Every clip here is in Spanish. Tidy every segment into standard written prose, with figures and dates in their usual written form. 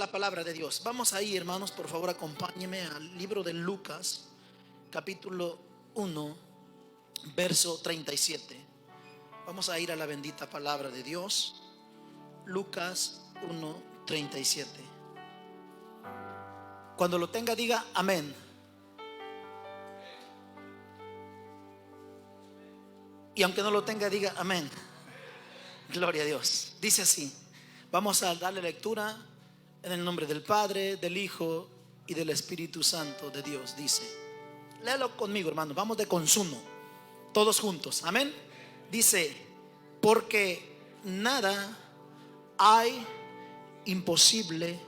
la palabra de Dios. Vamos ahí, hermanos, por favor, acompáñenme al libro de Lucas, capítulo 1, verso 37. Vamos a ir a la bendita palabra de Dios. Lucas 1, 37. Cuando lo tenga, diga amén. Y aunque no lo tenga, diga amén. Gloria a Dios. Dice así. Vamos a darle lectura en el nombre del Padre, del Hijo y del Espíritu Santo de Dios. Dice, léalo conmigo, hermano. Vamos de consumo, todos juntos, amén. Dice, porque nada hay imposible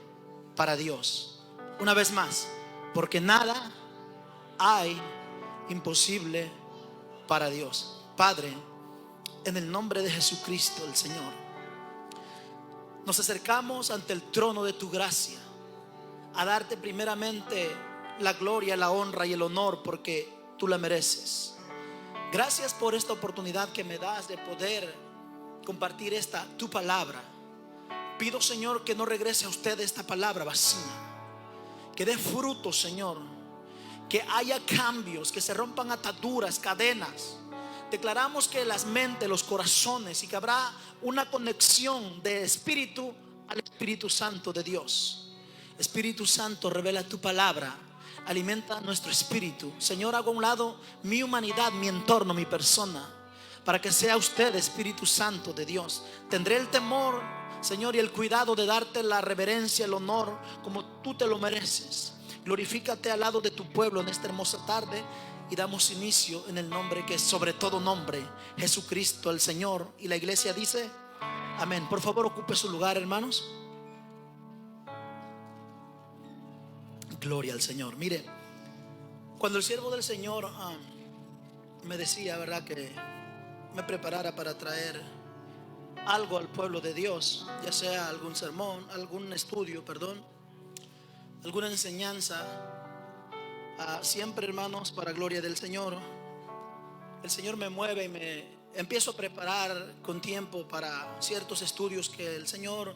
para Dios. Una vez más, porque nada hay imposible para Dios. Padre, en el nombre de Jesucristo el Señor, nos acercamos ante el trono de tu gracia a darte primeramente la gloria, la honra y el honor, porque tú la mereces. Gracias por esta oportunidad que me das de poder compartir tu palabra. Pido, Señor, que no regrese a usted esta palabra vacía, que dé fruto, Señor, que haya cambios, que se rompan ataduras, cadenas. Declaramos que las mentes, los corazones, y que habrá una conexión de espíritu al Espíritu Santo de Dios. Espíritu Santo, revela tu palabra, alimenta nuestro espíritu. Señor, hago a un lado mi humanidad, mi entorno, mi persona, para que sea usted, Espíritu Santo de Dios. Tendré el temor, Señor, y el cuidado de darte la reverencia, el honor, como tú te lo mereces. Glorifícate al lado de tu pueblo en esta hermosa tarde. Y damos inicio en el nombre que es sobre todo nombre, Jesucristo el Señor. Y la iglesia dice amén. Por favor, ocupe su lugar, hermanos. Gloria al Señor. Mire, cuando el siervo del Señor me decía, ¿verdad?, que me preparara para traer algo al pueblo de Dios, ya sea algún sermón, algún estudio, alguna enseñanza, siempre, hermanos, para gloria del Señor, el Señor me mueve y me empiezo a preparar con tiempo para ciertos estudios que el Señor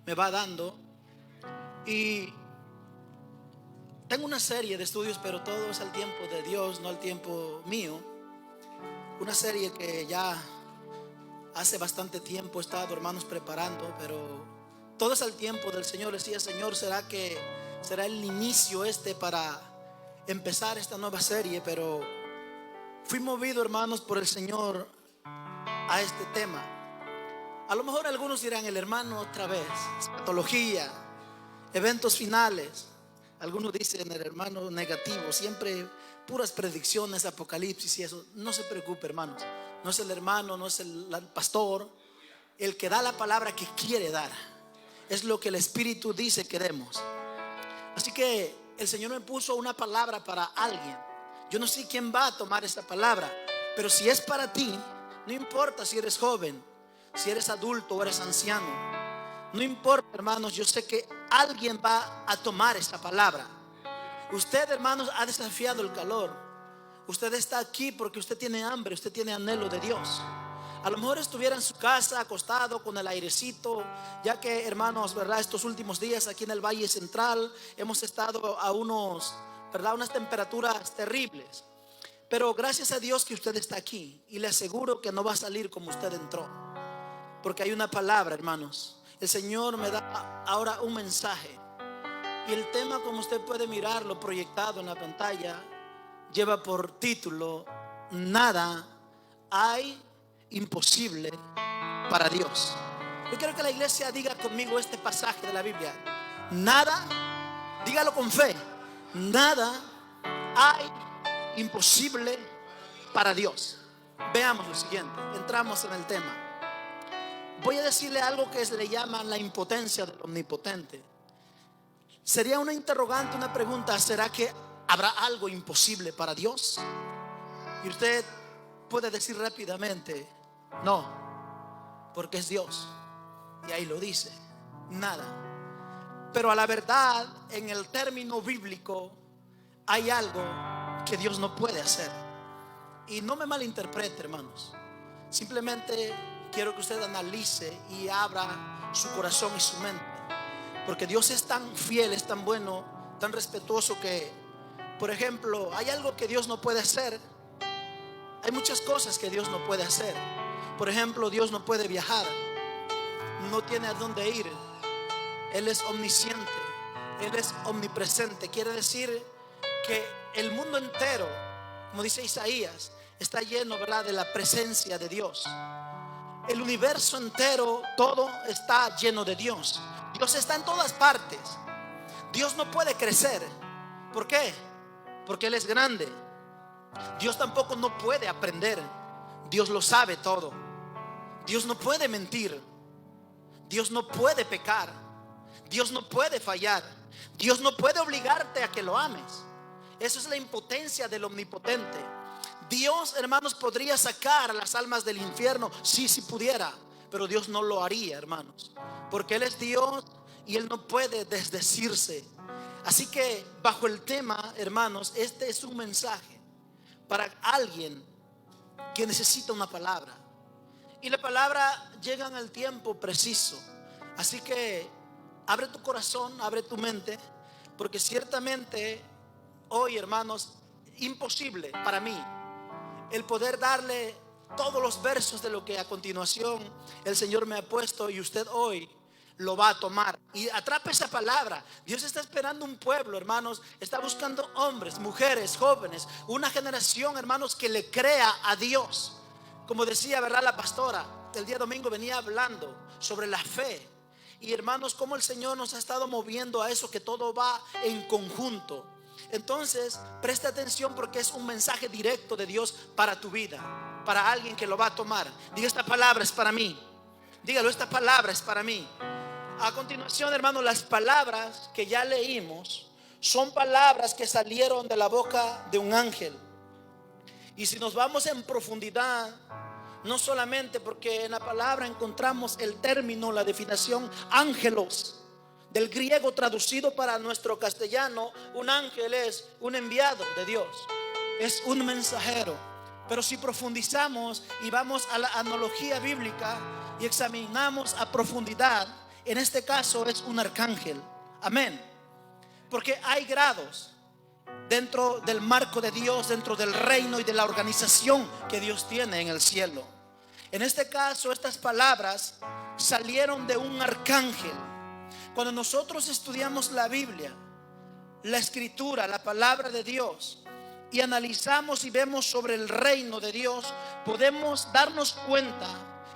me va dando. Y tengo una serie de estudios, pero todo es al tiempo de Dios, no al tiempo mío. Una serie que ya hace bastante tiempo he estado, hermanos, preparando, pero todo es al tiempo del Señor. Decía, Señor, ¿será que será el inicio para empezar esta nueva serie? Pero fui movido, hermanos, por el Señor a este tema. A lo mejor algunos dirán, el hermano otra vez, escatología, eventos finales. Algunos dicen, el hermano negativo, siempre puras predicciones, apocalipsis y eso. No se preocupe, hermanos. No es el hermano, no es el pastor el que da la palabra que quiere dar. Es lo que el Espíritu dice que demos. Así que el Señor me puso una palabra para alguien. Yo no sé quién va a tomar esta palabra, pero si es para ti, no importa si eres joven, si eres adulto o eres anciano, no importa, hermanos, yo sé que alguien va a tomar esta palabra. Usted, hermanos, ha desafiado el calor. Usted está aquí porque usted tiene hambre, usted tiene anhelo de Dios. A lo mejor estuviera en su casa acostado con el airecito, ya que, hermanos, verdad, estos últimos días aquí en el Valle Central hemos estado a unas temperaturas terribles. Pero gracias a Dios que usted está aquí, y le aseguro que no va a salir como usted entró, porque hay una palabra, hermanos. El Señor me da ahora un mensaje, y el tema, como usted puede mirarlo proyectado en la pantalla, lleva por título: nada hay imposible para Dios. Yo quiero que la iglesia diga conmigo este pasaje de la Biblia. Nada, dígalo con fe, nada hay imposible para Dios. Veamos lo siguiente, entramos en el tema. Voy a decirle algo que le llaman la impotencia del omnipotente. Sería una interrogante, una pregunta: ¿será que habrá algo imposible para Dios? Y usted puede decir rápidamente: no, porque es Dios. Y ahí lo dice, nada. Pero a la verdad, en el término bíblico, hay algo que Dios no puede hacer. Y no me malinterprete, hermanos. Simplemente quiero que usted analice y abra su corazón y su mente, Porque Dios es tan fiel, es tan bueno, tan respetuoso que, por ejemplo, hay algo que Dios no puede hacer. Hay muchas cosas que Dios no puede hacer. Por ejemplo, Dios no puede viajar, no tiene a dónde ir. Él es omnisciente, Él es omnipresente. Quiere decir que el mundo entero, como dice Isaías, está lleno, ¿verdad?, de la presencia de Dios. El universo entero, todo está lleno de Dios. Dios está en todas partes. Dios no puede crecer. ¿Por qué? Porque Él es grande. Dios tampoco no puede aprender. Dios lo sabe todo. Dios no puede mentir. Dios no puede pecar. Dios no puede fallar. Dios no puede obligarte a que lo ames. Eso es la impotencia del omnipotente. Dios, hermanos, podría sacar a las almas del infierno, sí, si pudiera, pero Dios no lo haría, hermanos, porque Él es Dios y Él no puede desdecirse. Así que bajo el tema, hermanos, este es un mensaje para alguien que necesita una palabra, y la palabra llega en el tiempo preciso. Así que abre tu corazón, abre tu mente, porque ciertamente hoy, hermanos, imposible para mí el poder darle todos los versos de lo que a continuación el Señor me ha puesto, y usted hoy lo va a tomar y atrape esa palabra. Dios está esperando un pueblo, hermanos. Está buscando hombres, mujeres, jóvenes, una generación, hermanos, que le crea a Dios. Como decía, ¿verdad?, la pastora el día domingo venía hablando sobre la fe. Y hermanos, cómo el Señor nos ha estado moviendo a eso, que todo va en conjunto. Entonces, presta atención, porque es un mensaje directo de Dios para tu vida, para alguien que lo va a tomar. Diga: esta palabra es para mí. Dígalo: esta palabra es para mí. A continuación, hermanos, las palabras que ya leímos son palabras que salieron de la boca de un ángel. Y si nos vamos en profundidad, no solamente porque en la palabra encontramos el término, la definición ángelos, del griego traducido para nuestro castellano. Un ángel es un enviado de Dios, es un mensajero. Pero si profundizamos y vamos a la analogía bíblica y examinamos a profundidad, en este caso es un arcángel. Amén. Porque hay grados dentro del marco de Dios, dentro del reino y de la organización que Dios tiene en el cielo. En este caso, estas palabras salieron de un arcángel. Cuando nosotros estudiamos la Biblia, la escritura, la palabra de Dios, y analizamos y vemos sobre el reino de Dios, podemos darnos cuenta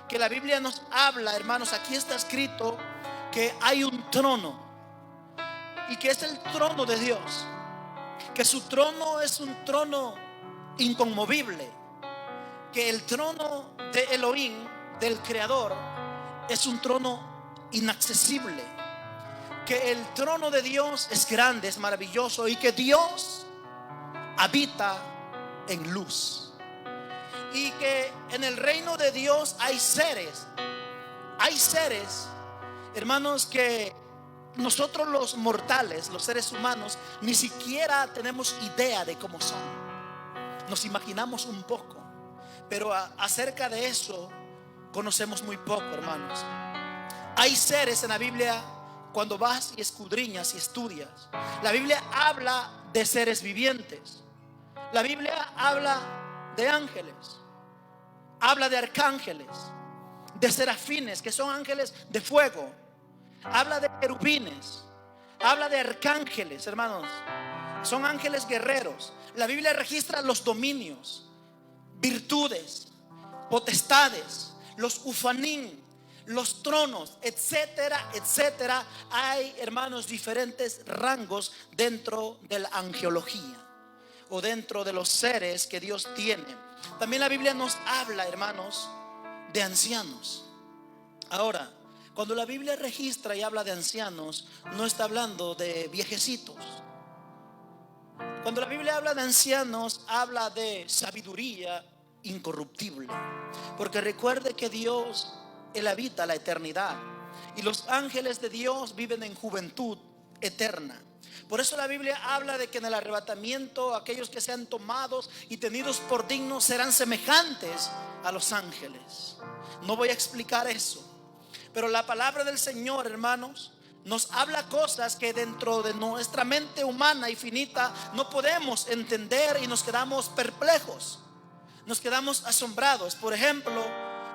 que la Biblia nos habla, hermanos, aquí está escrito que hay un trono, y que es el trono de Dios, que su trono es un trono inconmovible, que el trono de Elohim, del Creador, es un trono inaccesible, que el trono de Dios es grande, es maravilloso, y que Dios habita en luz, y que en el reino de Dios hay seres, hermanos, que nosotros los mortales, los seres humanos, ni siquiera tenemos idea de cómo son. Nos imaginamos un poco, pero acerca de eso conocemos muy poco, hermanos. Hay seres en la Biblia, cuando vas y escudriñas y estudias, la Biblia habla de seres vivientes. La Biblia habla de ángeles, habla de arcángeles, de serafines, que son ángeles de fuego. Habla de querubines, habla de arcángeles, hermanos, son ángeles guerreros. La Biblia registra los dominios, virtudes, potestades, los ufanim, los tronos, etcétera, etcétera. Hay, hermanos, diferentes rangos dentro de la angelología, o dentro de los seres que Dios tiene. También la Biblia nos habla, hermanos, de ancianos. Ahora, cuando la Biblia registra y habla de ancianos, no está hablando de viejecitos. Cuando la Biblia habla de ancianos, habla de sabiduría incorruptible. Porque recuerde que Dios, Él habita la eternidad, y los ángeles de Dios viven en juventud eterna. Por eso la Biblia habla de que en el arrebatamiento aquellos que sean tomados y tenidos por dignos serán semejantes a los ángeles. No voy a explicar eso, pero la palabra del Señor, hermanos, nos habla cosas que dentro de nuestra mente humana y finita no podemos entender y nos quedamos perplejos, nos quedamos asombrados. Por ejemplo,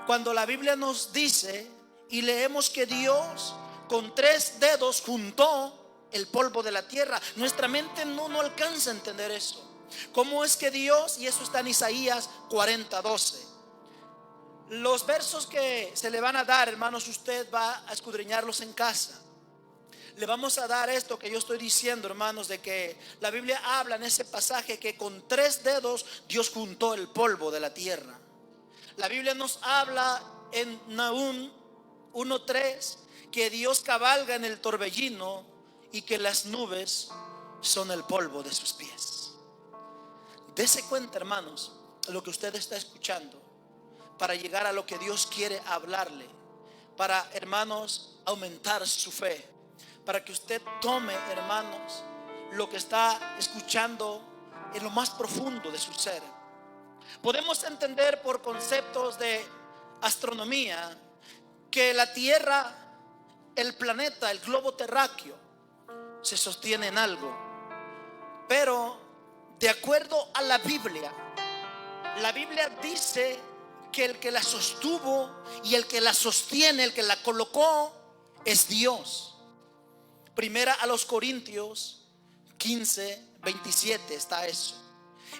cuando la Biblia nos dice y leemos que Dios con 3 dedos juntó el polvo de la tierra, nuestra mente no alcanza a entender eso. ¿Cómo es que Dios? Y eso está en Isaías 40:12. Los versos que se le van a dar, hermanos, usted va a escudriñarlos en casa. Le vamos a dar esto que yo estoy diciendo, hermanos, de que la Biblia habla en ese pasaje que con 3 dedos Dios juntó el polvo de la tierra. La Biblia nos habla en Nahum 1:3 que Dios cabalga en el torbellino y que las nubes son el polvo de sus pies. Dese cuenta, hermanos, lo que usted está escuchando, para llegar a lo que Dios quiere hablarle, para, hermanos, aumentar su fe, para que usted tome, hermanos, lo que está escuchando en lo más profundo de su ser. Podemos entender por conceptos de astronomía que la Tierra, el planeta, el globo terráqueo, se sostiene en algo. Pero de acuerdo a la Biblia dice que el que la sostuvo y el que la sostiene, el que la colocó, es Dios. Primera a los Corintios 15:27 está eso.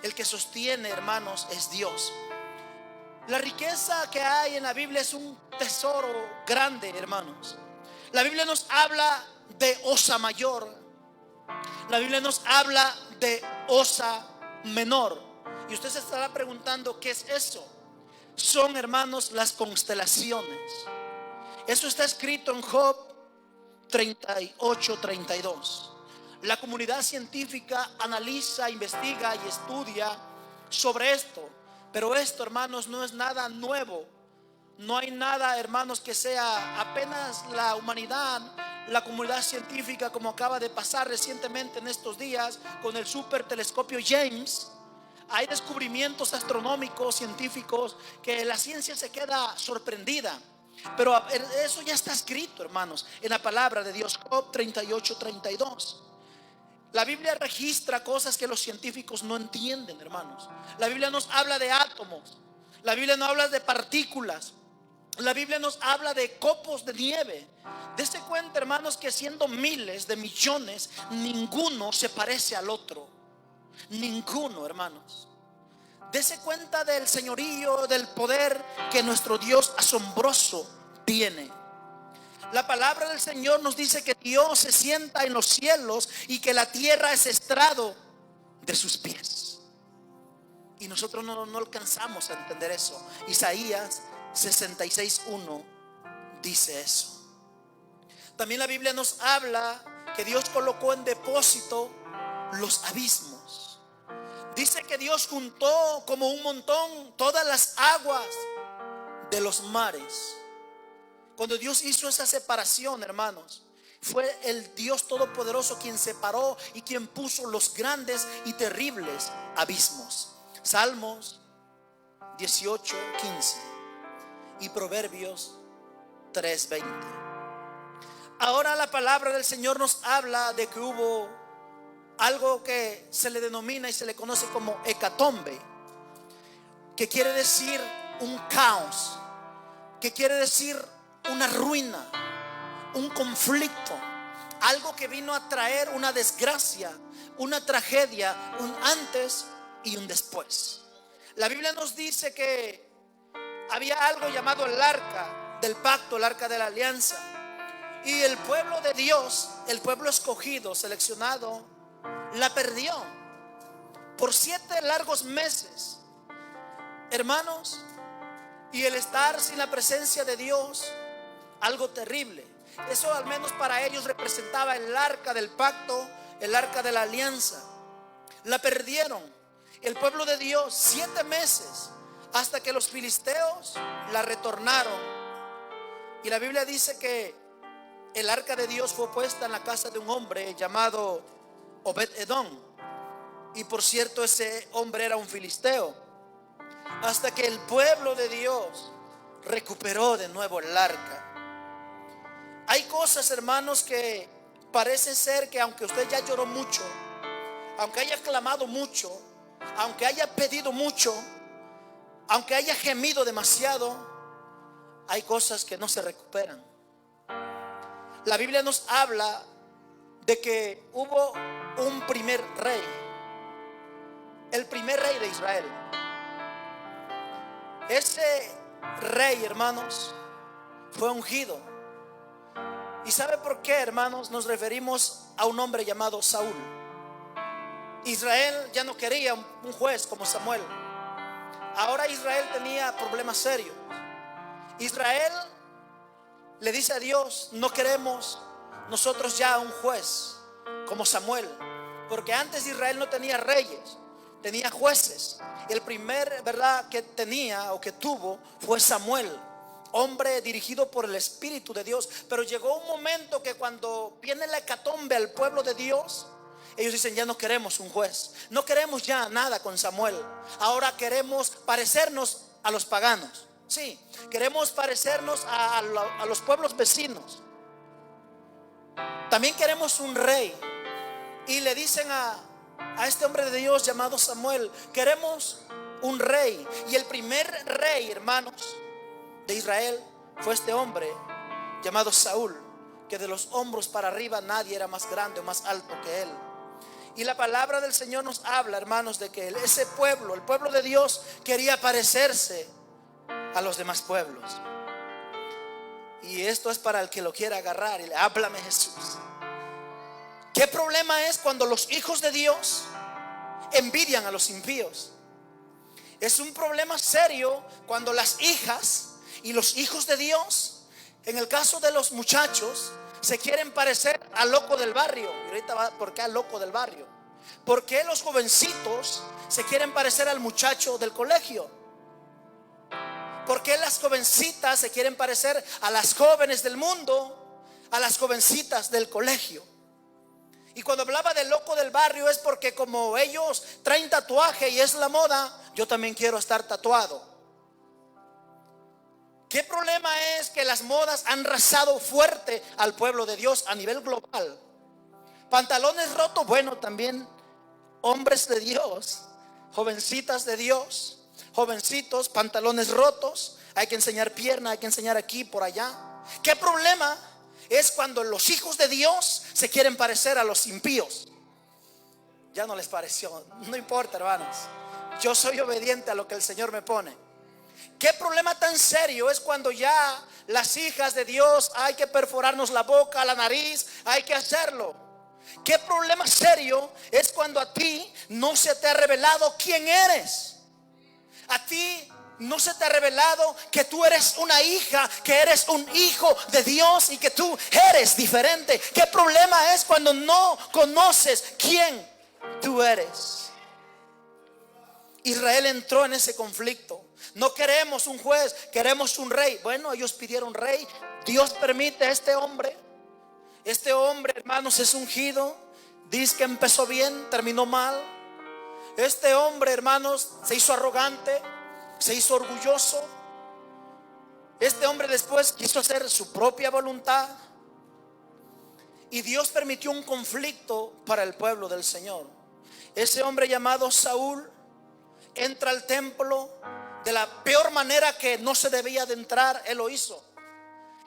El que sostiene, hermanos, es Dios. La riqueza que hay en la Biblia es un tesoro grande, hermanos. La Biblia nos habla de Osa Mayor. La Biblia nos habla de Osa Menor. Y usted se estará preguntando, ¿qué es eso? Son, hermanos, las constelaciones. Eso está escrito en Job 38:32. La comunidad científica analiza, investiga y estudia sobre esto. Pero esto, hermanos, no es nada nuevo. No hay nada, hermanos, que sea apenas la humanidad, la comunidad científica, como acaba de pasar recientemente en estos días con el super telescopio James. Hay descubrimientos astronómicos, científicos, que la ciencia se queda sorprendida. Pero eso ya está escrito, hermanos, en la palabra de Dios. Job 38:32. La Biblia registra cosas que los científicos no entienden, hermanos. La Biblia nos habla de átomos. La Biblia nos habla de partículas. La Biblia nos habla de copos de nieve. Dese cuenta, hermanos, que siendo miles de millones, ninguno se parece al otro. Ninguno, hermanos. Dese cuenta del señorío, del poder que nuestro Dios asombroso tiene. La palabra del Señor nos dice que Dios se sienta en los cielos y que la tierra es estrado de sus pies. Y nosotros no alcanzamos a entender eso. Isaías 66:1 dice eso. También la Biblia nos habla que Dios colocó en depósito los abismos. Dice que Dios juntó como un montón todas las aguas de los mares. Cuando Dios hizo esa separación, hermanos, fue el Dios Todopoderoso quien separó y quien puso los grandes y terribles abismos. Salmos 18:15 y Proverbios 3:20. Ahora la palabra del Señor nos habla de que hubo algo que se le denomina y se le conoce como hecatombe, que quiere decir un caos, que quiere decir una ruina, un conflicto, algo que vino a traer una desgracia, una tragedia, un antes y un después. La Biblia nos dice que había algo llamado el arca del pacto, el arca de la alianza, y el pueblo de Dios, el pueblo escogido, seleccionado, la perdió por 7 largos meses, hermanos. Y el estar sin la presencia de Dios, algo terrible. Eso al menos para ellos representaba el arca del pacto, el arca de la alianza. La perdieron el pueblo de Dios 7 meses, hasta que los filisteos la retornaron. Y la Biblia dice que el arca de Dios fue puesta en la casa de un hombre llamado Obed-Edom. Y por cierto, ese hombre era un filisteo. Hasta que el pueblo de Dios recuperó de nuevo el arca. Hay cosas, hermanos, que parece ser que aunque usted ya lloró mucho, aunque haya clamado mucho, aunque haya pedido mucho, aunque haya gemido demasiado, hay cosas que no se recuperan. La Biblia nos habla de que hubo un primer rey, el primer rey de Israel. Ese rey, hermanos, fue ungido. ¿Y sabe por qué, hermanos? Nos referimos a un hombre llamado Saúl. Israel ya no quería un juez como Samuel. Ahora Israel tenía problemas serios. Israel le dice a Dios: no queremos nosotros ya un juez como Samuel, porque antes Israel no tenía reyes, tenía jueces. El primer, ¿verdad?, que tenía o que tuvo fue Samuel, hombre dirigido por el Espíritu de Dios. Pero llegó un momento que cuando viene la hecatombe al pueblo de Dios, ellos dicen: ya no queremos un juez, no queremos ya nada con Samuel. Ahora queremos parecernos a los paganos. Sí, queremos parecernos a los pueblos vecinos. También queremos un rey. Y le dicen a este hombre de Dios llamado Samuel: queremos un rey. Y el primer rey, hermanos, de Israel fue este hombre llamado Saúl, que de los hombros para arriba nadie era más grande o más alto que él. Y la palabra del Señor nos habla, hermanos, de que ese pueblo, el pueblo de Dios, quería parecerse a los demás pueblos. Y esto es para el que lo quiera agarrar y le háblame, Jesús. ¿Qué problema es cuando los hijos de Dios envidian a los impíos? Es un problema serio cuando las hijas y los hijos de Dios, en el caso de los muchachos, se quieren parecer al loco del barrio. Y ahorita va, ¿por qué al loco del barrio? ¿Por qué los jovencitos se quieren parecer al muchacho del colegio? ¿Por qué las jovencitas se quieren parecer a las jóvenes del mundo, a las jovencitas del colegio? Y cuando hablaba del loco del barrio es porque como ellos traen tatuaje y es la moda, yo también quiero estar tatuado. ¿Qué problema es que las modas han arrasado fuerte al pueblo de Dios a nivel global? Pantalones rotos, bueno, también hombres de Dios, jovencitas de Dios, jovencitos, pantalones rotos, hay que enseñar pierna, hay que enseñar aquí, por allá. ¿Qué problema es cuando los hijos de Dios se quieren parecer a los impíos? Ya no les pareció, no importa, hermanos, yo soy obediente a lo que el Señor me pone. ¿Qué problema tan serio es cuando ya las hijas de Dios hay que perforarnos la boca, la nariz, hay que hacerlo? ¿Qué problema serio es cuando a ti no se te ha revelado quién eres? A ti no se te ha revelado que tú eres una hija, que eres un hijo de Dios y que tú eres diferente. ¿Qué problema es cuando no conoces quién tú eres? Israel entró en ese conflicto. No queremos un juez, queremos un rey. Bueno, ellos pidieron rey. Dios permite a este hombre. Este hombre, hermanos, es ungido. Dice que empezó bien, terminó mal. Este hombre, hermanos, se hizo arrogante, se hizo orgulloso. Este hombre después quiso hacer su propia voluntad. Y Dios permitió un conflicto para el pueblo del Señor. Ese hombre llamado Saúl entra al templo de la peor manera que no se debía de entrar. Él lo hizo.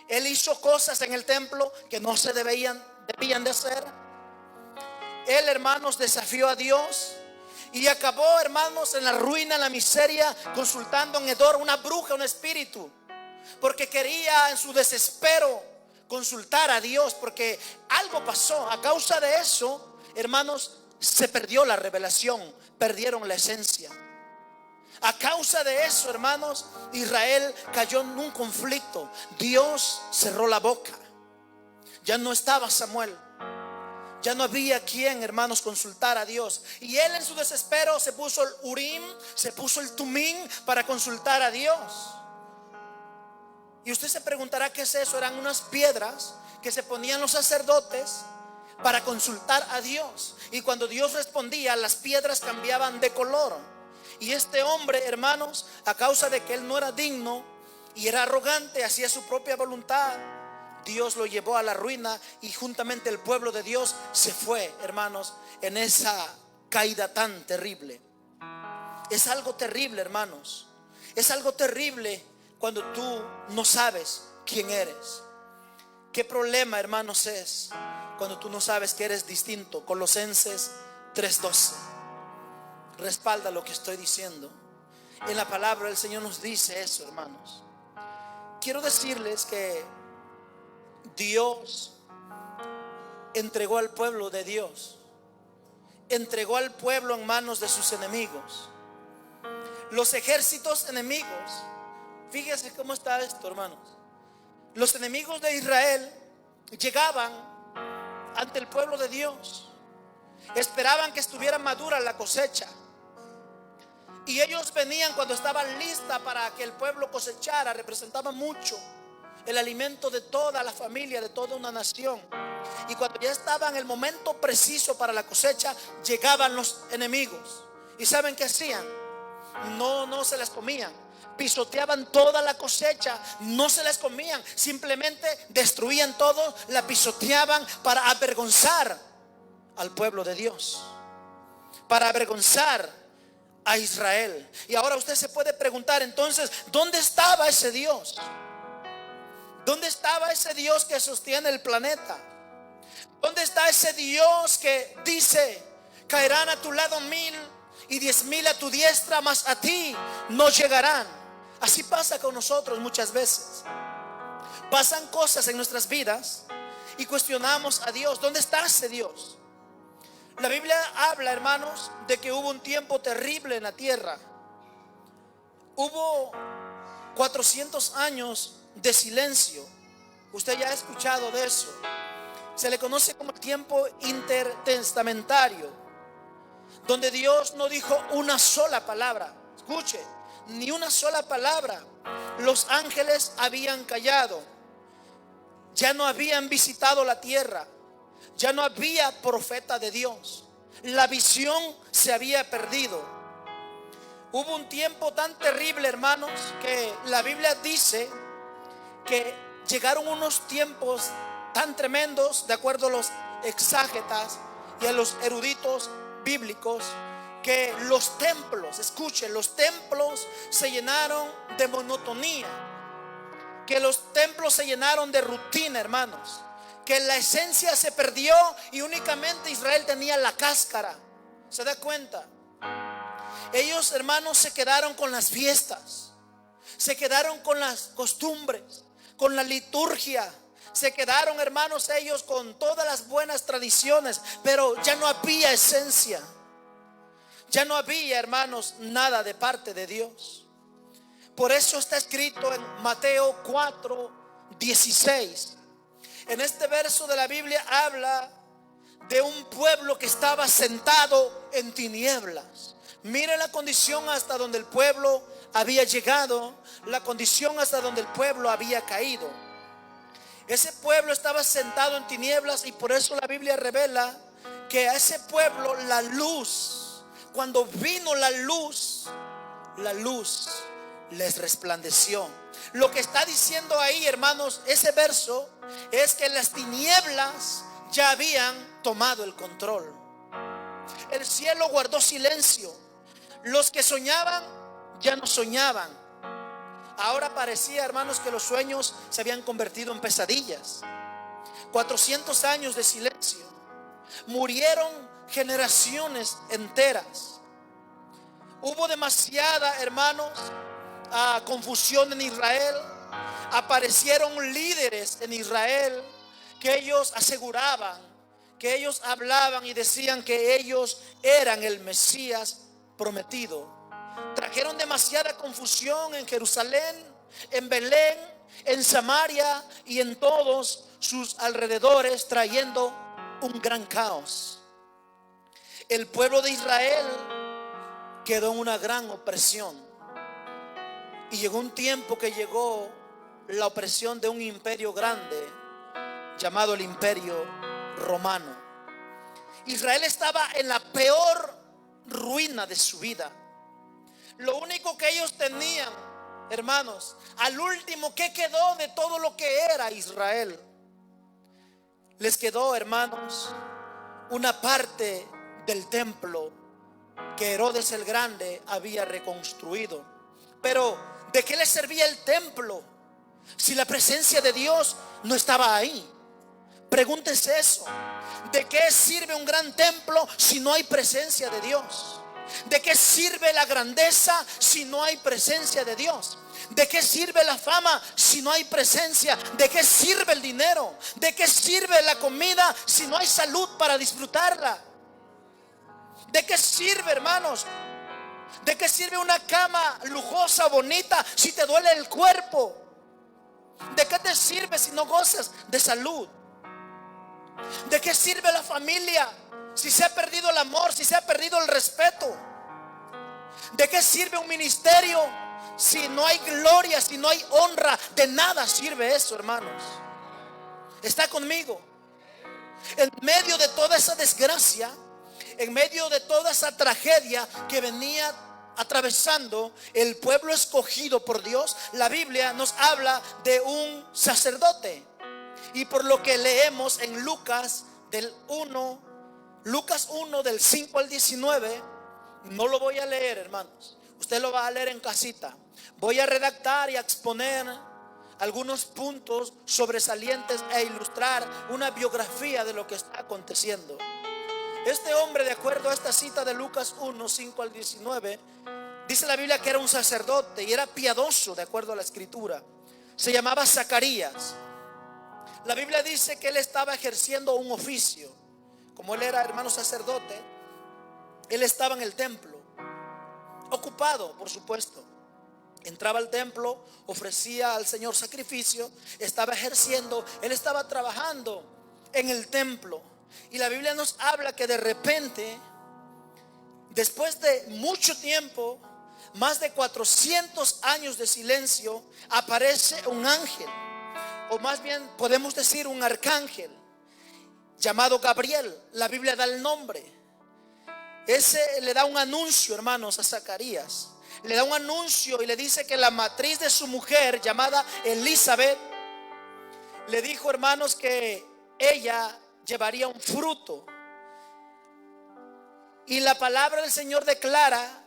Él hizo cosas en el templo que no se debían de hacer. Él, hermanos, desafió a Dios y acabó, hermanos, en la ruina, en la miseria, consultando en Endor, una bruja, un espíritu, porque quería en su desespero consultar a Dios, porque algo pasó. A causa de eso, hermanos, se perdió la revelación, perdieron la esencia. A causa de eso, hermanos, Israel cayó en un conflicto. Dios cerró la boca. Ya no estaba Samuel. Ya no había quien, hermanos, consultar a Dios. Y él en su desespero se puso el Urim, se puso el Tumim para consultar a Dios. Y usted se preguntará qué es eso. Eran unas piedras que se ponían los sacerdotes para consultar a Dios. Y cuando Dios respondía, las piedras cambiaban de color. Y este hombre, hermanos, a causa de que él no era digno y era arrogante, hacía su propia voluntad, Dios lo llevó a la ruina y juntamente el pueblo de Dios se fue, hermanos, en esa caída tan terrible. Es algo terrible, hermanos. Es algo terrible cuando tú no sabes quién eres. ¿Qué problema, hermanos, es cuando tú no sabes que eres distinto? Colosenses 3:12 respalda lo que estoy diciendo. En la palabra del Señor nos dice eso, hermanos. Quiero decirles que Dios entregó al pueblo de Dios, entregó al pueblo en manos de sus enemigos. Los ejércitos enemigos, fíjese cómo está esto, hermanos. Los enemigos de Israel llegaban ante el pueblo de Dios, esperaban que estuviera madura la cosecha, y ellos venían cuando estaban lista para que el pueblo cosechara. Representaba mucho el alimento de toda la familia, de toda una nación. Y cuando ya estaba en el momento preciso para la cosecha, llegaban los enemigos. ¿Y saben qué hacían? No se las comían, pisoteaban toda la cosecha, no se las comían, simplemente destruían todo, la pisoteaban para avergonzar al pueblo de Dios, para avergonzar a Israel. Y ahora usted se puede preguntar, entonces, ¿dónde estaba ese Dios? ¿Dónde estaba ese Dios que sostiene el planeta? ¿Dónde está ese Dios que dice: caerán a tu lado 1000 y 10,000 a tu diestra, mas a ti no llegarán? Así pasa con nosotros muchas veces. Pasan cosas en nuestras vidas y cuestionamos a Dios. ¿Dónde está ese Dios? La Biblia habla, hermanos, de que hubo un tiempo terrible en la tierra. Hubo 400 años de silencio. Usted ya ha escuchado de eso. Se le conoce como el tiempo intertestamentario, donde Dios no dijo una sola palabra. Escuche, ni una sola palabra. Los ángeles habían callado, ya no habían visitado la tierra, ya no había profeta de Dios, la visión se había perdido. Hubo un tiempo tan terrible, hermanos, que la Biblia dice que llegaron unos tiempos tan tremendos, de acuerdo a los exágetas y a los eruditos bíblicos, que los templos, escuchen, los templos se llenaron de monotonía, que los templos se llenaron de rutina, hermanos, que la esencia se perdió y únicamente Israel tenía la cáscara. ¿Se da cuenta? Ellos, hermanos, se quedaron con las fiestas, se quedaron con las costumbres, con la liturgia. Se quedaron, hermanos, ellos con todas las buenas tradiciones, pero ya no había esencia. Ya no había, hermanos, nada de parte de Dios. Por eso está escrito en Mateo 4:16. En este verso de la Biblia habla de un pueblo que estaba sentado en tinieblas. Mire la condición hasta donde el pueblo había llegado, la condición hasta donde el pueblo había caído. Ese pueblo estaba sentado en tinieblas, y por eso la Biblia revela que a ese pueblo la luz, cuando vino la luz les resplandeció. Lo que está diciendo ahí, hermanos, ese verso es que las tinieblas ya habían tomado el control. El cielo guardó silencio. Los que soñaban ya no soñaban. Ahora parecía, hermanos, que los sueños se habían convertido en pesadillas. 400 años de silencio. Murieron generaciones enteras. Hubo demasiada, hermanos, confusión en Israel. Aparecieron líderes en Israel que ellos aseguraban, que ellos hablaban y decían que ellos eran el Mesías prometido. Trajeron demasiada confusión en Jerusalén, en Belén, en Samaria y en todos sus alrededores, trayendo un gran caos. El pueblo de Israel quedó en una gran opresión. Y llegó un tiempo que llegó la opresión de un imperio grande llamado el Imperio Romano. Israel estaba en la peor ruina de su vida. Lo único que ellos tenían, hermanos, al último, ¿qué quedó de todo lo que era Israel? les quedó, hermanos, una parte del templo que Herodes el Grande había reconstruido. Pero ¿de qué les servía el templo si la presencia de Dios no estaba ahí? Pregúntese eso. ¿De qué sirve un gran templo si no hay presencia de Dios? ¿De qué sirve la grandeza si no hay presencia de Dios? ¿De qué sirve la fama si no hay presencia? ¿De qué sirve el dinero? ¿De qué sirve la comida si no hay salud para disfrutarla? ¿De qué sirve, hermanos? ¿De qué sirve una cama lujosa, bonita, si te duele el cuerpo? ¿De qué te sirve si no gozas de salud? ¿De qué sirve la familia si se ha perdido el amor, si se ha perdido el respeto? ¿De qué sirve un ministerio si no hay gloria, si no hay honra? De nada sirve eso, hermanos. ¿Está conmigo? En medio de toda esa desgracia, en medio de toda esa tragedia que venía atravesando el pueblo escogido por Dios, la Biblia nos habla de un sacerdote. Y por lo que leemos en Lucas 1 del 5 al 19, no lo voy a leer, hermanos, usted lo va a leer en casita. Voy a redactar y a exponer algunos puntos sobresalientes e ilustrar una biografía de lo que está aconteciendo. Este hombre, de acuerdo a esta cita de Lucas 1, 5 al 19, dice la Biblia que era un sacerdote y era piadoso, de acuerdo a la escritura. Se llamaba Zacarías. La Biblia dice que él estaba ejerciendo un oficio. Como él era, hermano, sacerdote, él estaba en el templo, ocupado, por supuesto. Entraba al templo, ofrecía al Señor sacrificio, estaba ejerciendo, él estaba trabajando en el templo. Y la Biblia nos habla que de repente, después de mucho tiempo, más de 400 años de silencio, aparece un ángel, o más bien podemos decir un arcángel, llamado Gabriel. La Biblia da el nombre. Ese le da un anuncio, hermanos, a Zacarías. Le da un anuncio y le dice que la matriz de su mujer, llamada Elizabeth, le dijo, hermanos, que ella llevaría un fruto. Y la palabra del Señor declara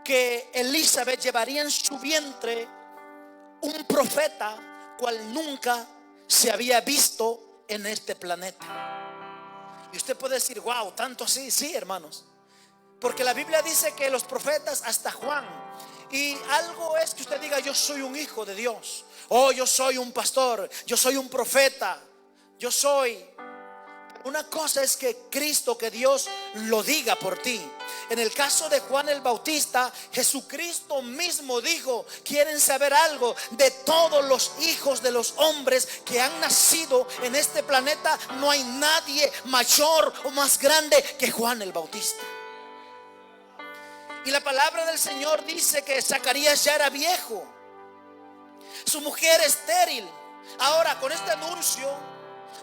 que Elizabeth llevaría en su vientre un profeta cual nunca se había visto en este planeta. Y usted puede decir, wow, tanto así. Sí, hermanos, porque la Biblia dice que los profetas, hasta Juan. Y algo es que usted diga, yo soy un hijo de Dios, o yo soy un pastor, yo soy un profeta, yo soy. Una cosa es que Cristo, que Dios lo diga por ti. En el caso de Juan el Bautista, Jesucristo mismo dijo, ¿quieren saber algo? De todos los hijos de los hombres que han nacido en este planeta, no hay nadie mayor o más grande que Juan el Bautista. Y la palabra del Señor dice que Zacarías ya era viejo, su mujer estéril. Ahora, con este anuncio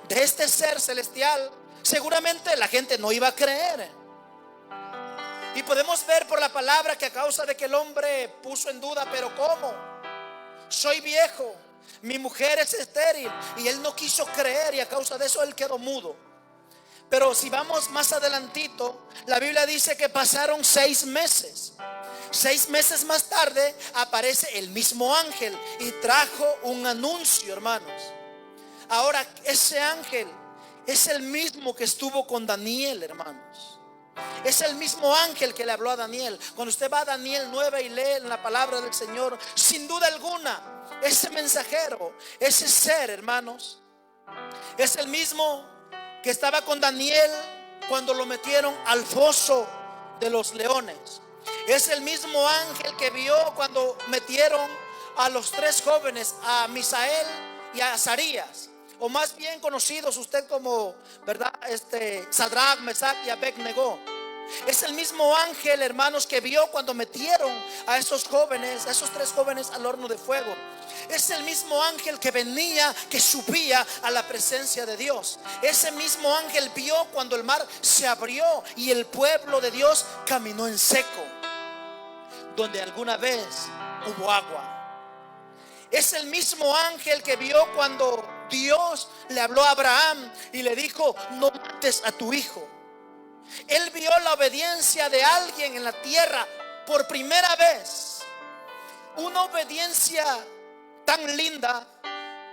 de este ser celestial, seguramente la gente no iba a creer. Y podemos ver por la palabra que a causa de que el hombre puso en duda, pero ¿cómo? Soy viejo, mi mujer es estéril. Y él no quiso creer y a causa de eso él quedó mudo. Pero si vamos más adelantito, la Biblia dice que pasaron 6 meses. 6 meses más tarde aparece el mismo ángel y trajo un anuncio, hermanos. Ahora, ese ángel es el mismo que estuvo con Daniel, hermanos. Es el mismo ángel que le habló a Daniel. Cuando usted va a Daniel 9 y lee en la palabra del Señor, sin duda alguna, ese mensajero, ese ser, hermanos, es el mismo que estaba con Daniel cuando lo metieron al foso de los leones. Es el mismo ángel que vio cuando metieron a los 3 jóvenes, a Misael y a Azarías, o más bien conocidos usted como, ¿verdad? Sadrach, Mesach y Abednego. Es el mismo ángel, hermanos, que vio cuando metieron a esos jóvenes, a esos 3 jóvenes al horno de fuego. Es el mismo ángel que venía, que subía a la presencia de Dios. Ese mismo ángel vio cuando el mar se abrió y el pueblo de Dios caminó en seco, donde alguna vez hubo agua. Es el mismo ángel que vio cuando Dios le habló a Abraham y le dijo: no mates a tu hijo. Él vio la obediencia de alguien en la tierra por primera vez. Una obediencia tan linda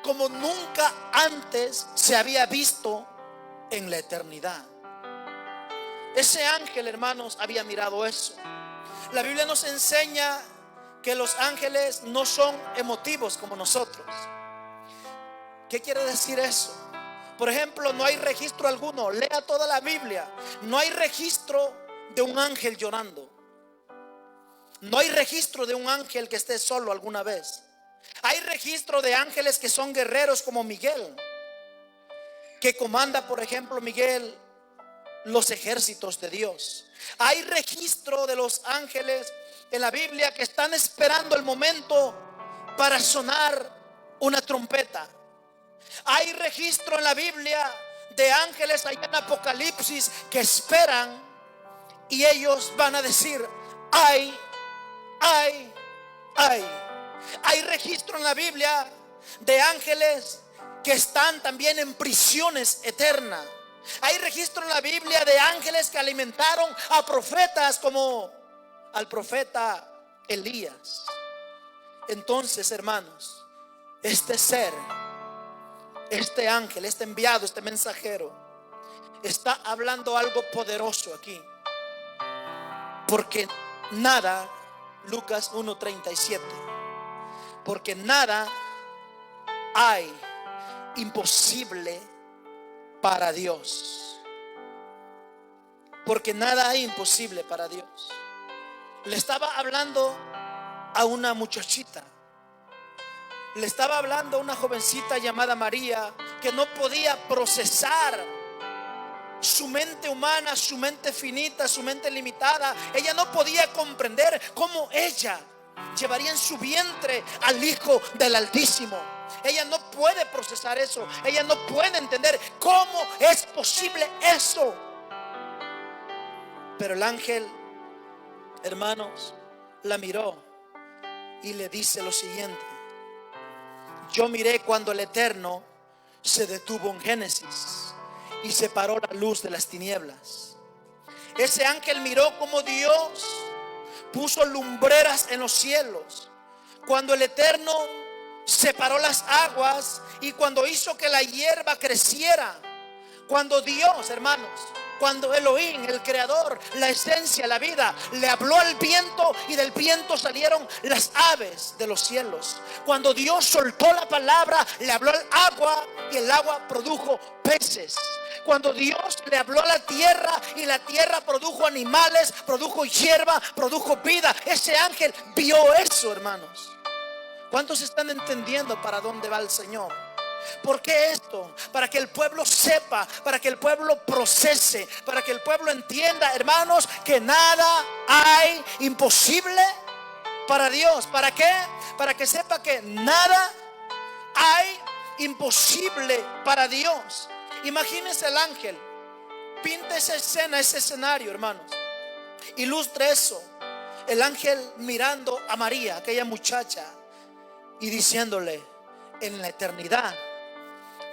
como nunca antes se había visto en la eternidad. Ese ángel, hermanos, había mirado eso. La Biblia nos enseña que los ángeles no son emotivos como nosotros. ¿Qué quiere decir eso? Por ejemplo, no hay registro alguno. Lea toda la Biblia. No hay registro de un ángel llorando. No hay registro de un ángel que esté solo alguna vez. Hay registro de ángeles que son guerreros, como Miguel, que comanda, por ejemplo, Miguel, los ejércitos de Dios. Hay registro de los ángeles en la Biblia que están esperando el momento para sonar una trompeta. Hay registro en la Biblia de ángeles allá en Apocalipsis que esperan, y ellos van a decir: ay, ay, ay. Hay registro en la Biblia de ángeles que están también en prisiones eternas. Hay registro en la Biblia de ángeles que alimentaron a profetas, como al profeta Elías. Entonces, hermanos, este ser, este ángel, este enviado, este mensajero, está hablando algo poderoso aquí. Porque nada, Lucas 1:37, porque nada hay imposible para Dios. Porque nada hay imposible para Dios. Le estaba hablando a una muchachita. Le estaba hablando a una jovencita llamada María, que no podía procesar su mente humana, su mente finita, su mente limitada. Ella no podía comprender cómo ella llevaría en su vientre al Hijo del Altísimo. Ella no puede procesar eso. Ella no puede entender cómo es posible eso. Pero el ángel, hermanos, la miró y le dice lo siguiente: yo miré cuando el Eterno se detuvo en Génesis y separó la luz de las tinieblas. Ese ángel miró como Dios puso lumbreras en los cielos, cuando el Eterno separó las aguas y cuando hizo que la hierba creciera. Cuando Dios, hermanos, cuando Elohim, el creador, la esencia, la vida, le habló al viento y del viento salieron las aves de los cielos. Cuando Dios soltó la palabra, le habló al agua y el agua produjo peces. Cuando Dios le habló a la tierra y la tierra produjo animales, produjo hierba, produjo vida. Ese ángel vio eso, hermanos. ¿Cuántos están entendiendo para dónde va el Señor? ¿Por qué esto? Para que el pueblo sepa, para que el pueblo procese, para que el pueblo entienda, hermanos, que nada hay imposible para Dios. ¿Para qué? Para que sepa que nada hay imposible para Dios. Imagínense el ángel, pinta esa escena, ese escenario, hermanos. Ilustra eso. El ángel mirando a María, aquella muchacha, y diciéndole: en la eternidad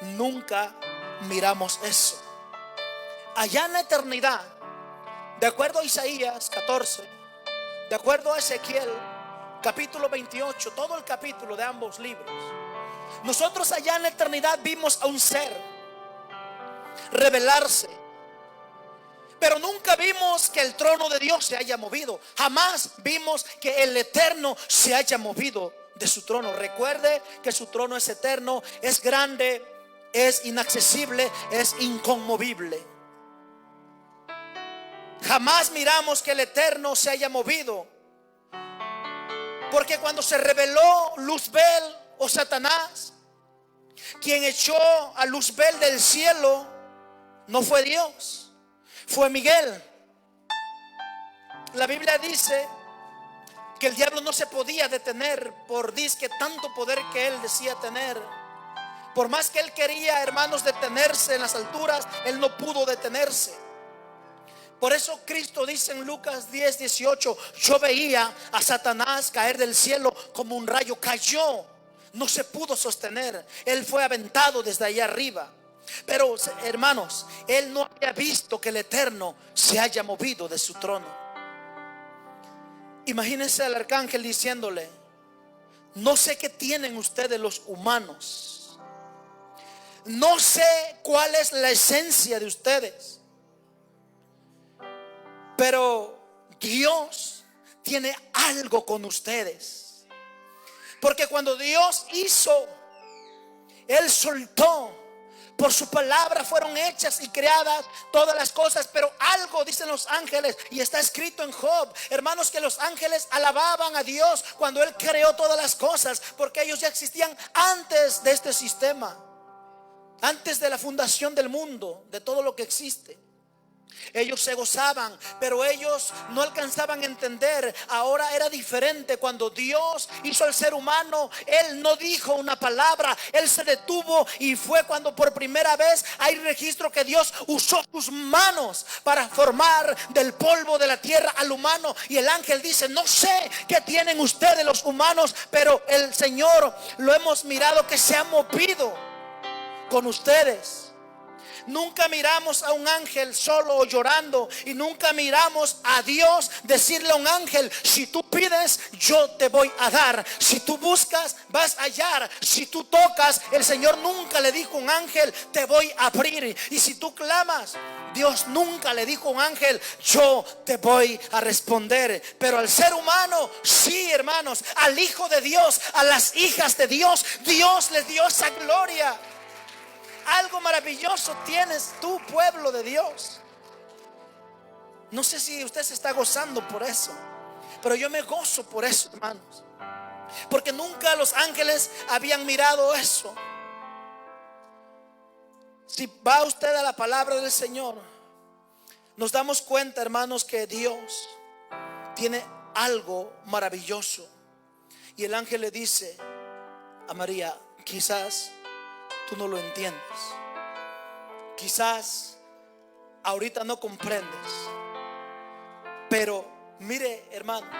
nunca miramos eso. Allá en la eternidad, de acuerdo a Isaías 14, de acuerdo a Ezequiel capítulo 28, todo el capítulo de ambos libros, nosotros allá en la eternidad vimos a un ser revelarse, pero nunca vimos que el trono de Dios se haya movido. Jamás vimos que el Eterno se haya movido de su trono. Recuerde que su trono es eterno, es grande, es inaccesible, es inconmovible. Jamás miramos que el Eterno se haya movido, porque cuando se reveló Luzbel o Satanás, quien echó a Luzbel del cielo no fue Dios, fue Miguel. La Biblia dice que el diablo no se podía detener por disque tanto poder que él decía tener. Por más que él quería, hermanos, detenerse en las alturas, él no pudo detenerse. Por eso Cristo dice en Lucas 10:18: yo veía a Satanás caer del cielo como un rayo. Cayó no se pudo sostener. Él fue aventado desde allá arriba. Pero hermanos, él no había visto que el Eterno se haya movido de su trono. Imagínense al arcángel diciéndole: no sé qué tienen ustedes los humanos, no sé cuál es la esencia de ustedes, pero Dios tiene algo con ustedes. Porque cuando Dios hizo, Él soltó. Por su palabra fueron hechas y creadas todas las cosas. Pero algo dicen los ángeles, y está escrito en Job, hermanos, que los ángeles alababan a Dios cuando Él creó todas las cosas, porque ellos ya existían antes de este sistema, antes de la fundación del mundo, de todo lo que existe. Ellos se gozaban, pero ellos no alcanzaban a entender. Ahora era diferente. Cuando Dios hizo al ser humano, Él no dijo una palabra, Él se detuvo, y fue cuando por primera vez hay registro que Dios usó sus manos para formar del polvo de la tierra al humano. Y el ángel dice: no sé qué tienen ustedes los humanos, pero el Señor lo hemos mirado que se ha movido con ustedes. Nunca miramos a un ángel solo o llorando, y nunca miramos a Dios decirle a un ángel: si tú pides, yo te voy a dar. Si tú buscas, vas a hallar. Si tú tocas, el Señor nunca le dijo a un ángel: te voy a abrir. Y si tú clamas, Dios nunca le dijo a un ángel: yo te voy a responder. Pero al ser humano, sí, hermanos, al Hijo de Dios, a las hijas de Dios, Dios les dio esa gloria. Algo maravilloso tienes tú, pueblo de Dios. No sé si usted se está gozando por eso, pero yo me gozo por eso, hermanos, porque nunca los ángeles habían mirado eso. Si va usted a la palabra del Señor, nos damos cuenta, hermanos, que Dios tiene algo maravilloso. Y el ángel le dice a María: quizás tú no lo entiendes, quizás ahorita no comprendes, pero mire, hermanos,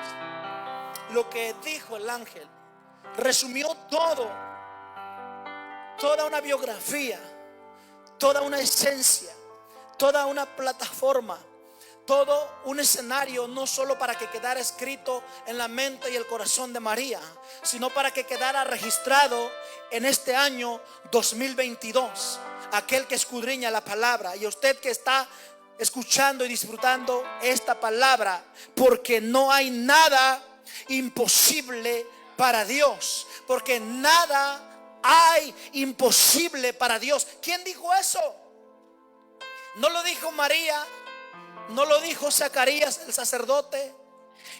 lo que dijo el ángel resumió todo, toda una biografía, toda una esencia, toda una plataforma, todo un escenario, no solo para que quedara escrito en la mente y el corazón de María, sino para que quedara registrado en este año 2022. Aquel que escudriña la palabra, y usted que está escuchando y disfrutando esta palabra, porque no hay nada imposible para Dios, porque nada hay imposible para Dios. ¿Quién dijo eso? No lo dijo María, no lo dijo Zacarías el sacerdote.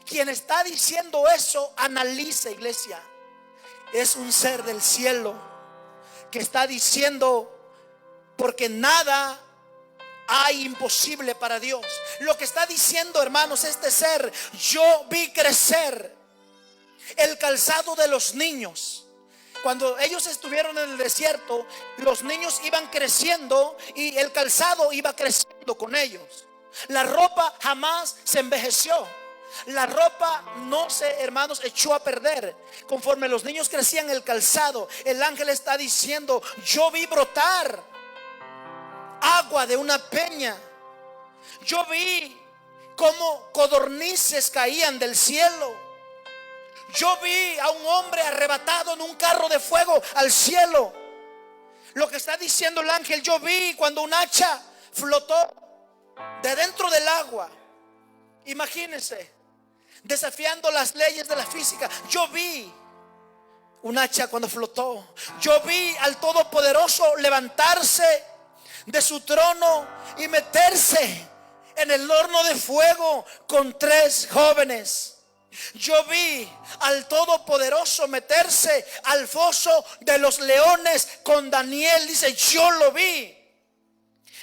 Quien está diciendo eso, analiza, iglesia, es un ser del cielo que está diciendo: porque nada hay imposible para Dios. Lo que está diciendo, hermanos, este ser: yo vi crecer el calzado de los niños. Cuando ellos estuvieron en el desierto, los niños iban creciendo y el calzado iba creciendo con ellos. La ropa jamás se envejeció. La ropa no se, hermanos, echó a perder. Conforme los niños crecían, el calzado, el ángel está diciendo: yo vi brotar agua de una peña. Yo vi cómo codornices caían del cielo. Yo vi a un hombre arrebatado en un carro de fuego al cielo. Lo que está diciendo el ángel: yo vi cuando un hacha flotó de dentro del agua. Imagínense, desafiando las leyes de la física. Yo vi un hacha cuando flotó. Yo vi al Todopoderoso levantarse de su trono y meterse en el horno de fuego con 3 jóvenes. Yo vi al Todopoderoso meterse al foso de los leones con Daniel. Dice: yo lo vi.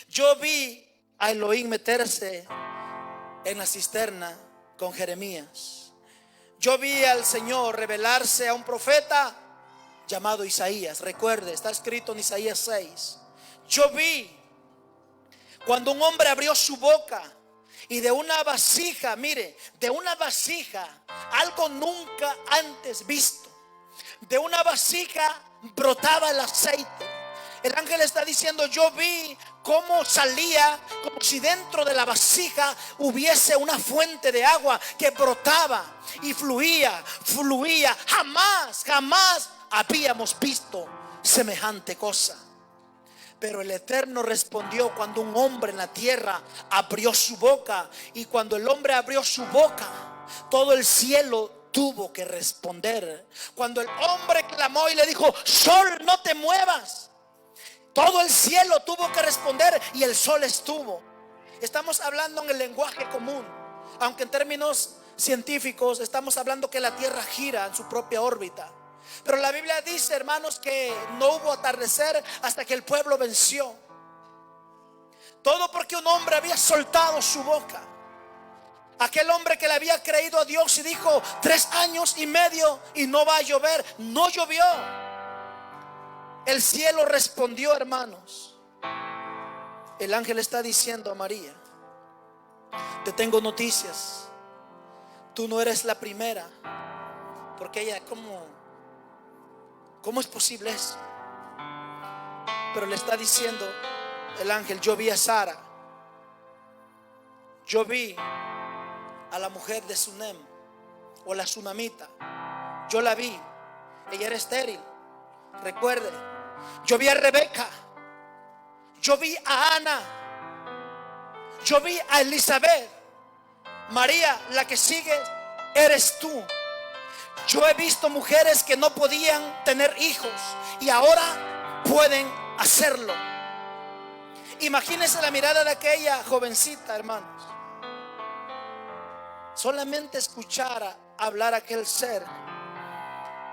Yo vi a Elohim meterse en la cisterna con Jeremías. Yo vi al Señor revelarse a un profeta llamado Isaías. Recuerde, está escrito en Isaías 6. Yo vi cuando un hombre abrió su boca y de una vasija, mire, de una vasija, algo nunca antes visto, De una vasija brotaba el aceite. El ángel está diciendo: yo vi cómo salía, como si dentro de la vasija hubiese una fuente de agua que brotaba y fluía. Jamás habíamos visto semejante cosa. Pero el Eterno respondió cuando un hombre en la tierra abrió su boca. Y cuando el hombre abrió su boca, todo el cielo tuvo que responder. Cuando el hombre clamó y le dijo: sol, no te muevas, todo el cielo tuvo que responder y el sol estuvo. Estamos hablando en el lenguaje común, aunque en términos científicos estamos hablando que la tierra gira en su propia órbita. Pero la Biblia dice, hermanos, que no hubo atardecer hasta que el pueblo venció. Todo porque un hombre había soltado su boca. Aquel hombre que le había creído a Dios y dijo: 3 años y medio y no va a llover. No llovió. El cielo respondió, hermanos. El ángel está diciendo a María: te tengo noticias. Tú no eres la primera. Porque ella, ¿cómo es posible eso? Pero le está diciendo el ángel: yo vi a Sara. Yo vi a la mujer de Sunem, o la sunamita. Yo la vi. Ella era estéril. Recuerde, yo vi a Rebeca. Yo vi a Ana. Yo vi a Elizabeth. María, la que sigue, eres tú. Yo he visto mujeres que no podían tener hijos y ahora pueden hacerlo. Imagínense la mirada de aquella jovencita, hermanos. Solamente escuchar hablar a aquel ser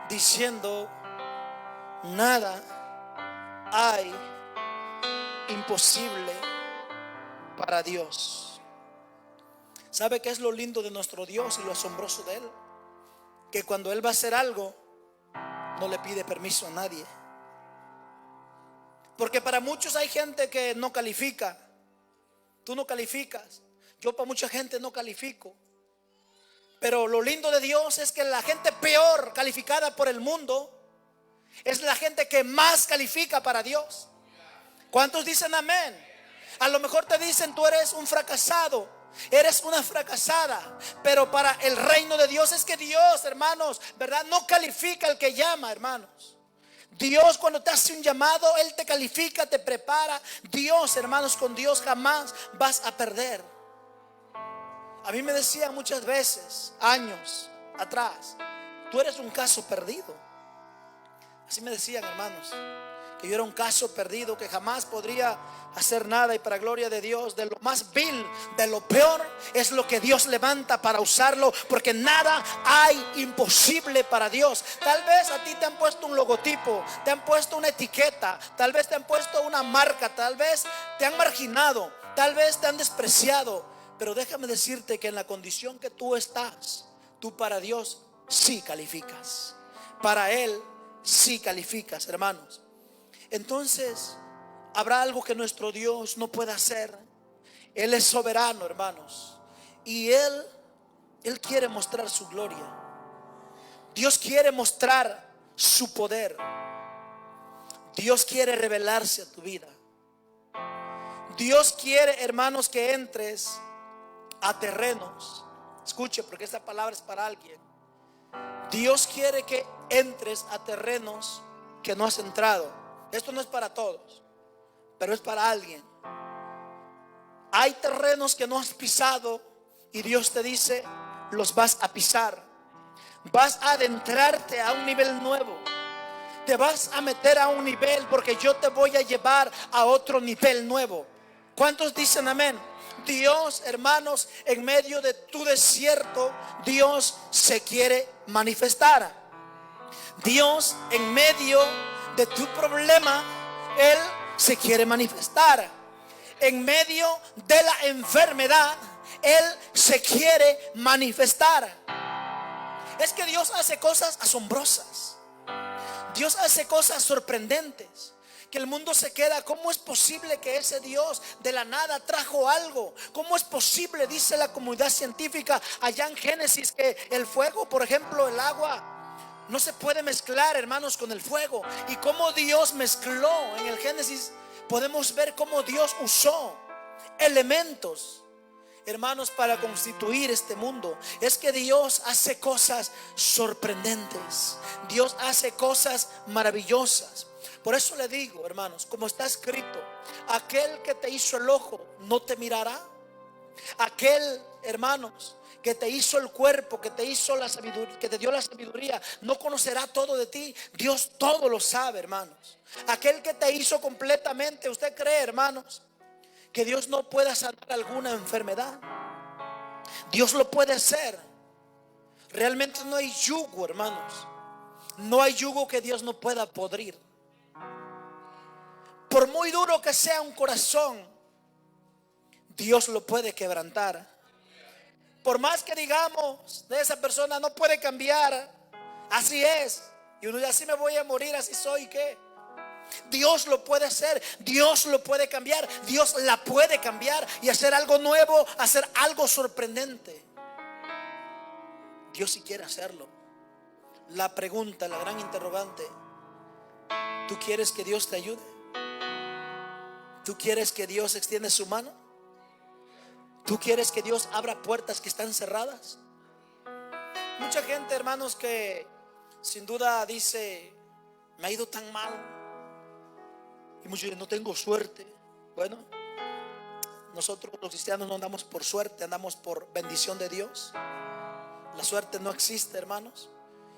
diciendo: nada hay imposible para Dios. ¿Sabe qué es lo lindo de nuestro Dios y lo asombroso de Él? Que cuando Él va a hacer algo, no le pide permiso a nadie. Porque para muchos hay gente que no califica. Tú no calificas. Yo para mucha gente no califico. Pero lo lindo de Dios es que la gente peor calificada por el mundo es la gente que más califica para Dios. ¿Cuántos dicen amén? A lo mejor te dicen: tú eres un fracasado, eres una fracasada. Pero para el reino de Dios es que Dios, hermanos, ¿verdad?, no califica al que llama, hermanos. Dios, cuando te hace un llamado, Él te califica, te prepara. Dios, hermanos, con Dios jamás vas a perder. A mí me decían muchas veces, años atrás: tú eres un caso perdido. Así me decían, hermanos, que yo era un caso perdido, que jamás podría hacer nada. Y para gloria de Dios, de lo más vil, de lo peor, es lo que Dios levanta para usarlo. Porque nada hay imposible para Dios. Tal vez a ti te han puesto un logotipo, te han puesto una etiqueta, tal vez te han puesto una marca, tal vez te han marginado, tal vez te han despreciado. Pero déjame decirte que en la condición que tú estás, tú para Dios sí calificas. Para Él sí calificas, hermanos. Entonces, ¿habrá algo que nuestro Dios no pueda hacer? Él es soberano, hermanos. Y Él quiere mostrar su gloria. Dios quiere mostrar su poder. Dios quiere revelarse a tu vida. Dios quiere, hermanos, que entres a terrenos. Escuche, porque esta palabra es para alguien. Dios quiere que entres a terrenos que no has entrado. Esto no es para todos, pero es para alguien. Hay terrenos que no has pisado y Dios te dice: los vas a pisar. Vas a adentrarte a un nivel nuevo. Te vas a meter a un nivel, porque yo te voy a llevar a otro nivel nuevo. ¿Cuántos dicen amén? Dios, hermanos, en medio de tu desierto, Dios se quiere manifestar. Dios, en medio de tu problema, Él se quiere manifestar. En medio de la enfermedad, Él se quiere manifestar. Es que Dios hace cosas asombrosas. Dios hace cosas sorprendentes, que el mundo se queda: ¿cómo es posible que ese Dios de la nada trajo algo? ¿Cómo es posible? Dice la comunidad científica allá en Génesis, que el fuego, por ejemplo, el agua, No se puede mezclar, hermanos, con el fuego. Y cómo Dios mezcló en el Génesis, podemos ver cómo Dios usó elementos, hermanos, para constituir este mundo. Es que Dios hace cosas sorprendentes. Dios hace cosas maravillosas. Por eso le digo, hermanos, como está escrito, aquel que te hizo el ojo no te mirará. Aquel, hermanos, que te hizo el cuerpo, que te hizo la sabiduría, que te dio la sabiduría, no conocerá todo de ti. Dios todo lo sabe, hermanos. Aquel que te hizo completamente. ¿Usted cree, hermanos, que Dios no pueda sanar alguna enfermedad? Dios lo puede hacer. Realmente no hay yugo, hermanos. No hay yugo que Dios no pueda podrir. Por muy duro que sea un corazón, Dios lo puede quebrantar. Por más que digamos de esa persona no puede cambiar, así es, y uno dice así me voy a morir, así soy, ¿qué? Dios lo puede hacer, Dios lo puede cambiar, Dios la puede cambiar y hacer algo nuevo, hacer algo sorprendente. Dios sí quiere hacerlo. La pregunta, la gran interrogante: ¿tú quieres que Dios te ayude? ¿Tú quieres que Dios extienda su mano? ¿Tú quieres que Dios abra puertas que están cerradas? Mucha gente, hermanos, que sin duda dice: me ha ido tan mal. Y muchos dicen: no tengo suerte. Bueno, nosotros los cristianos no andamos por suerte, andamos por bendición de Dios. La suerte no existe, hermanos.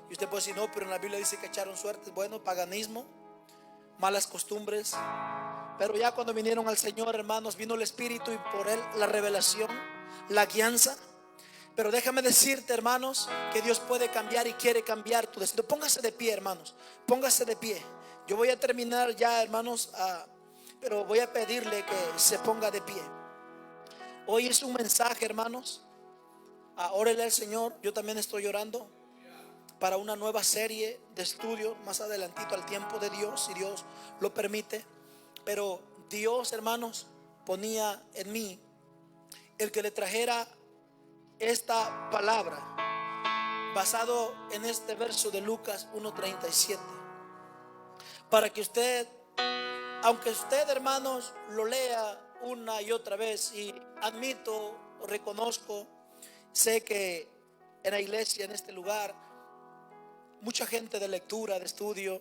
Y usted puede decir: no, pero en la Biblia dice que echaron suerte. Bueno, paganismo, malas costumbres. Pero ya cuando vinieron al Señor, hermanos, vino el Espíritu y por Él la revelación, la guianza. Pero déjame decirte, hermanos, que Dios puede cambiar y quiere cambiar tu destino. Póngase de pie, hermanos, póngase de pie. Yo voy a terminar ya, hermanos, pero voy a pedirle que se ponga de pie. Hoy es un mensaje, hermanos. Órele al Señor. Yo también estoy orando para una nueva serie de estudio más adelantito al tiempo de Dios, si Dios lo permite. Pero Dios, hermanos, ponía en mí el que le trajera esta palabra basado en este verso de Lucas 1:37, para que usted, aunque usted, hermanos, lo lea una y otra vez, y admito, reconozco, sé que en la iglesia, en este lugar, mucha gente de lectura, de estudio,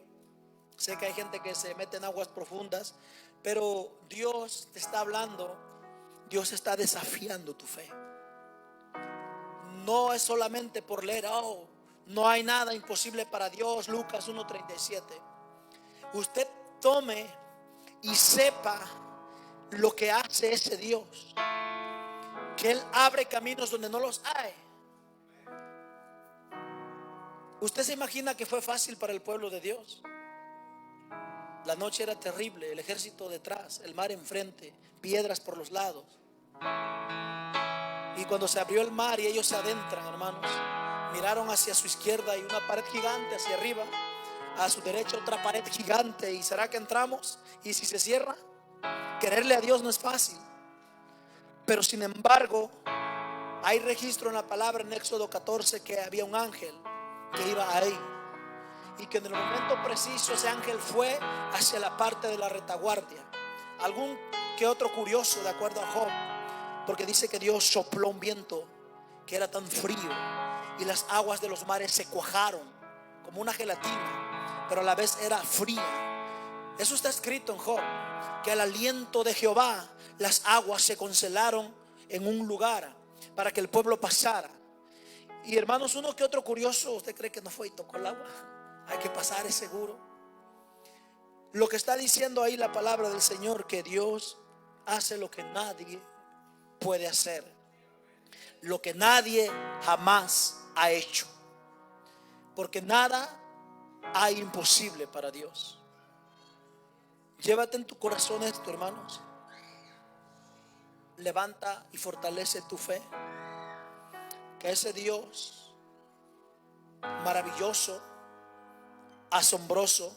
sé que hay gente que se mete en aguas profundas, pero Dios te está hablando, Dios está desafiando tu fe. No es solamente por leer: oh, no hay nada imposible para Dios, Lucas 1:37. Usted tome y sepa lo que hace ese Dios, que Él abre caminos donde no los hay. ¿Usted se imagina que fue fácil para el pueblo de Dios? La noche era terrible, el ejército detrás, el mar enfrente, piedras por los lados. Y cuando se abrió el mar y ellos se adentran, hermanos, miraron hacia su izquierda y una pared gigante hacia arriba, a su derecha otra pared gigante. ¿Y será que entramos? ¿Y si se cierra? Quererle a Dios no es fácil. Pero sin embargo, hay registro en la palabra en Éxodo 14 que había un ángel que iba ahí, y que en el momento preciso ese ángel fue hacia la parte de la retaguardia. Algún que otro curioso, de acuerdo a Job, porque dice que Dios sopló un viento que era tan frío y las aguas de los mares se cuajaron como una gelatina, pero a la vez era fría. Eso está escrito en Job, que al aliento de Jehová las aguas se congelaron en un lugar para que el pueblo pasara. Y hermanos, uno que otro curioso, ¿usted cree que no fue y tocó el agua? Hay que pasar, es seguro. Lo que está diciendo ahí la palabra del Señor, que Dios hace lo que nadie puede hacer, lo que nadie jamás ha hecho, porque nada hay imposible para Dios. Llévate en tu corazón esto, hermanos. Levanta y fortalece tu fe, que ese Dios maravilloso, asombroso,